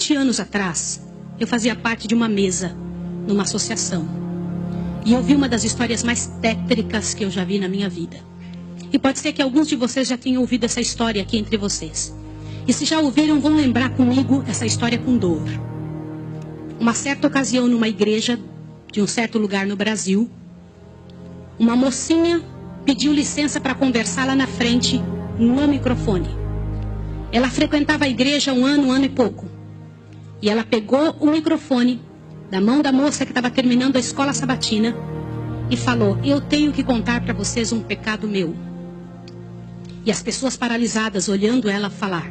20 anos atrás, eu fazia parte de uma mesa, numa associação. E eu vi uma das histórias mais tétricas que eu já vi na minha vida. E pode ser que alguns de vocês já tenham ouvido essa história aqui entre vocês. E se já ouviram, vão lembrar comigo essa história com dor. Uma certa ocasião, numa igreja de um certo lugar no Brasil, uma mocinha pediu licença para conversar lá na frente, no microfone. Ela frequentava a igreja um ano e pouco. E ela pegou o microfone da mão da moça que estava terminando a escola sabatina e falou: eu tenho que contar para vocês um pecado meu. E as pessoas paralisadas olhando ela falar.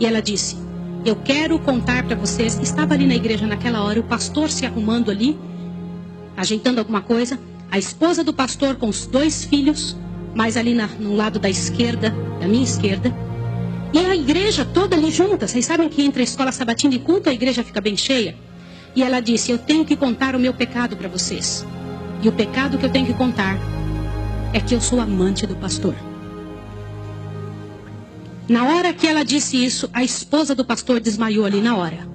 E ela disse: eu quero contar para vocês. Estava ali na igreja naquela hora, o pastor se arrumando ali, ajeitando alguma coisa. A esposa do pastor com os 2 filhos, mais ali no lado da esquerda, da minha esquerda. E a igreja toda ali junta. Vocês sabem que entre a escola sabatina e culto a igreja fica bem cheia. E ela disse: eu tenho que contar o meu pecado para vocês. E o pecado que eu tenho que contar é que eu sou amante do pastor. Na hora que ela disse isso, a esposa do pastor desmaiou ali na hora.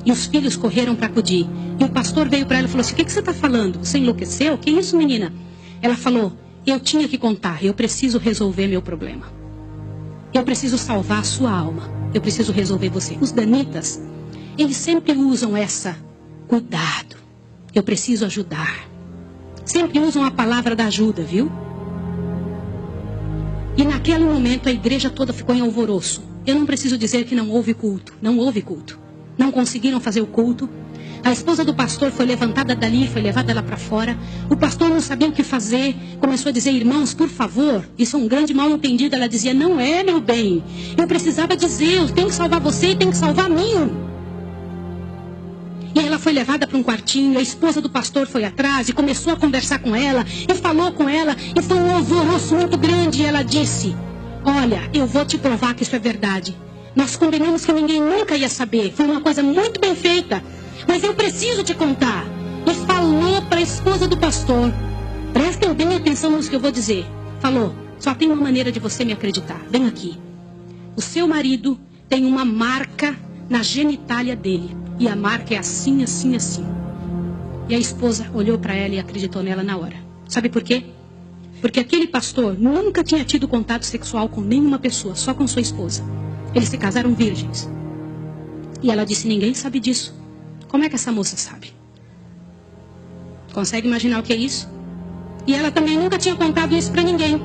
E os filhos correram para acudir. E o pastor veio para ela e falou assim: o que você está falando? Você enlouqueceu? Que isso, menina? Ela falou: eu tinha que contar, eu preciso resolver meu problema. Eu preciso salvar a sua alma. Eu preciso resolver você. Os danitas, eles sempre usam essa: cuidado, eu preciso ajudar. Sempre usam a palavra da ajuda, viu? E naquele momento a igreja toda ficou em alvoroço. Eu não preciso dizer que não houve culto. Não houve culto. Não conseguiram fazer o culto. A esposa do pastor foi levantada dali, foi levada lá para fora. O pastor não sabia o que fazer. Começou a dizer: irmãos, por favor, isso é um grande mal entendido. Ela dizia: não é, meu bem. Eu precisava dizer, eu tenho que salvar você e tenho que salvar a mim. E ela foi levada para um quartinho. A esposa do pastor foi atrás e começou a conversar com ela. E falou com ela. E foi um alvoroço muito grande. E ela disse: olha, eu vou te provar que isso é verdade. Nós combinamos que ninguém nunca ia saber. Foi uma coisa muito bem feita. Mas eu preciso te contar. E falou para a esposa do pastor. Prestem bem atenção no que eu vou dizer. Falou: só tem uma maneira de você me acreditar. Vem aqui. O seu marido tem uma marca na genitália dele. E a marca é assim, assim, assim. E a esposa olhou para ela e acreditou nela na hora. Sabe por quê? Porque aquele pastor nunca tinha tido contato sexual com nenhuma pessoa, só com sua esposa. Eles se casaram virgens. E ela disse: ninguém sabe disso. Como é que essa moça sabe? Consegue imaginar o que é isso? E ela também nunca tinha contado isso para ninguém.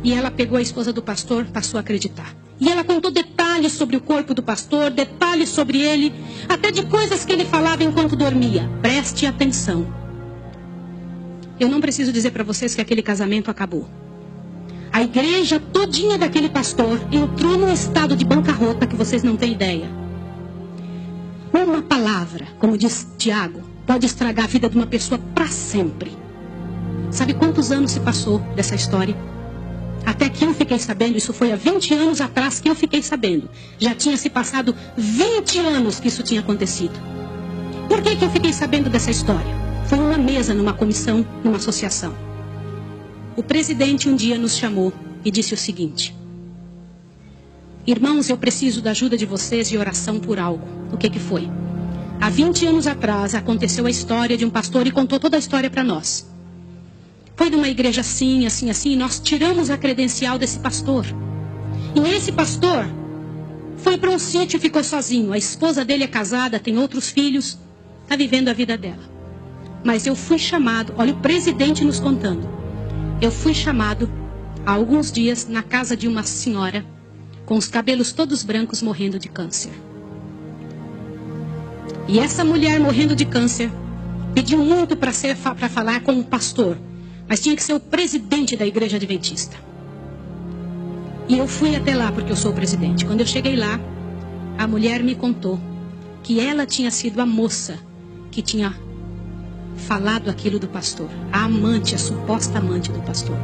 E ela pegou a esposa do pastor, passou a acreditar. E ela contou detalhes sobre o corpo do pastor, detalhes sobre ele, até de coisas que ele falava enquanto dormia. Preste atenção. Eu não preciso dizer para vocês que aquele casamento acabou. A igreja todinha daquele pastor entrou num estado de bancarrota que vocês não têm ideia. Uma palavra, como diz Tiago, pode estragar a vida de uma pessoa para sempre. Sabe quantos anos se passou dessa história? Até que eu fiquei sabendo, isso foi há 20 anos atrás que eu fiquei sabendo. Já tinha se passado 20 anos que isso tinha acontecido. Por que eu fiquei sabendo dessa história? Foi uma mesa, numa comissão, numa associação. O presidente um dia nos chamou e disse o seguinte: irmãos, eu preciso da ajuda de vocês e oração por algo. O que foi? Há 20 anos atrás aconteceu a história de um pastor e contou toda a história para nós. Foi numa igreja assim, assim, assim, e nós tiramos a credencial desse pastor. E esse pastor foi para um sítio e ficou sozinho. A esposa dele é casada, tem outros filhos, está vivendo a vida dela. Mas eu fui chamado, olha o presidente nos contando. Eu fui chamado há alguns dias na casa de uma senhora com os cabelos todos brancos morrendo de câncer. E essa mulher morrendo de câncer pediu muito para falar com o pastor. Mas tinha que ser o presidente da igreja adventista. E eu fui até lá porque eu sou o presidente. Quando eu cheguei lá, a mulher me contou que ela tinha sido a moça que tinha falado aquilo do pastor. A amante, a suposta amante do pastor.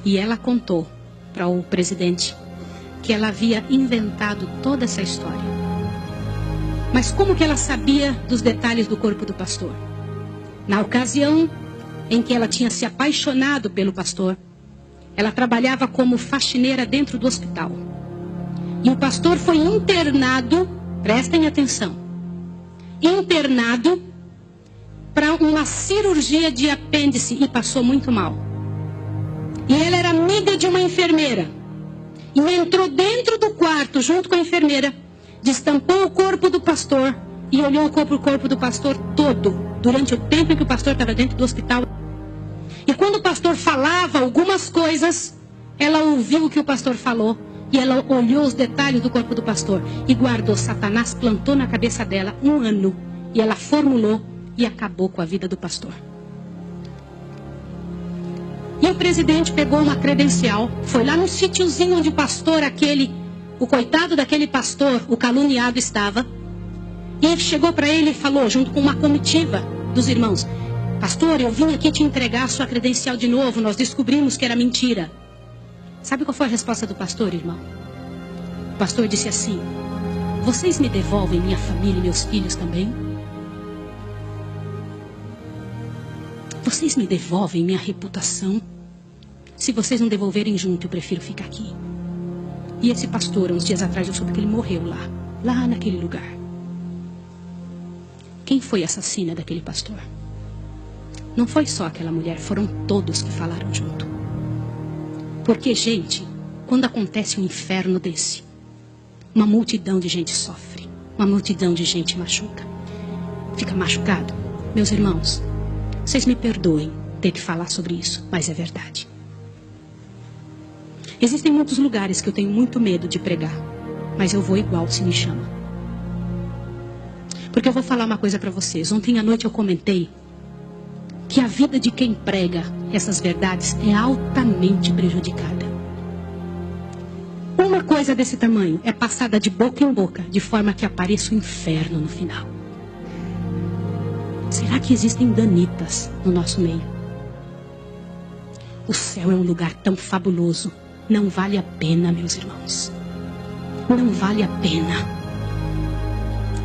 E ela contou para o presidente que ela havia inventado toda essa história. Mas como que ela sabia dos detalhes do corpo do pastor? Na ocasião em que ela tinha se apaixonado pelo pastor, Ela trabalhava como faxineira dentro do hospital. E o pastor foi internado, prestem atenção, internado para uma cirurgia de apêndice e passou muito mal. E ela era amiga de uma enfermeira. E entrou dentro do quarto junto com a enfermeira, destampou o corpo do pastor e olhou o corpo do pastor todo, durante o tempo em que o pastor estava dentro do hospital. E quando o pastor falava algumas coisas, ela ouviu o que o pastor falou e ela olhou os detalhes do corpo do pastor e guardou. Satanás plantou na cabeça dela 1 ano e ela formulou e acabou com a vida do pastor. E o presidente pegou uma credencial, foi lá no sítiozinho onde o pastor o coitado daquele pastor, o caluniado estava, e chegou para ele e falou, junto com uma comitiva dos irmãos: pastor, eu vim aqui te entregar a sua credencial de novo, nós descobrimos que era mentira. Sabe qual foi a resposta do pastor, irmão? O pastor disse assim: vocês me devolvem minha família e meus filhos também? Vocês me devolvem minha reputação? Se vocês não devolverem junto, eu prefiro ficar aqui. E esse pastor, uns dias atrás, eu soube que ele morreu lá naquele lugar. Quem foi a assassina daquele pastor? Não foi só aquela mulher, foram todos que falaram junto. Porque, gente, quando acontece um inferno desse, uma multidão de gente sofre, uma multidão de gente fica machucado. Meus irmãos, vocês me perdoem ter que falar sobre isso, mas é verdade. Existem muitos lugares que eu tenho muito medo de pregar, mas eu vou igual se me chama. Porque eu vou falar uma coisa para vocês. Ontem à noite eu comentei que a vida de quem prega essas verdades é altamente prejudicada. Uma coisa desse tamanho é passada de boca em boca, de forma que apareça o inferno no final. Será que existem danitas no nosso meio? O céu é um lugar tão fabuloso. Não vale a pena, meus irmãos. Não vale a pena.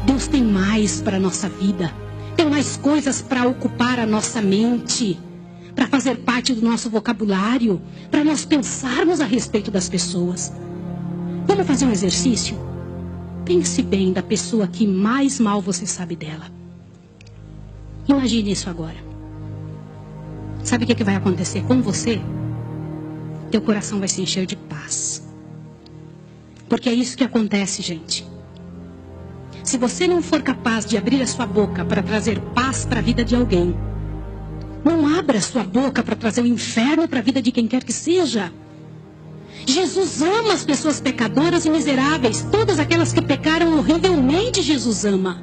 Deus tem mais para a nossa vida. Tem mais coisas para ocupar a nossa mente, para fazer parte do nosso vocabulário, para nós pensarmos a respeito das pessoas. Vamos fazer um exercício? Pense bem da pessoa que mais mal você sabe dela. Imagine isso agora. Sabe o que vai acontecer com você? Teu coração vai se encher de paz. Porque é isso que acontece, gente. Se você não for capaz de abrir a sua boca para trazer paz para a vida de alguém, não abra a sua boca para trazer o inferno para a vida de quem quer que seja. Jesus ama as pessoas pecadoras e miseráveis. Todas aquelas que pecaram horrivelmente, Jesus ama.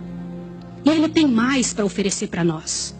E Ele tem mais para oferecer para nós.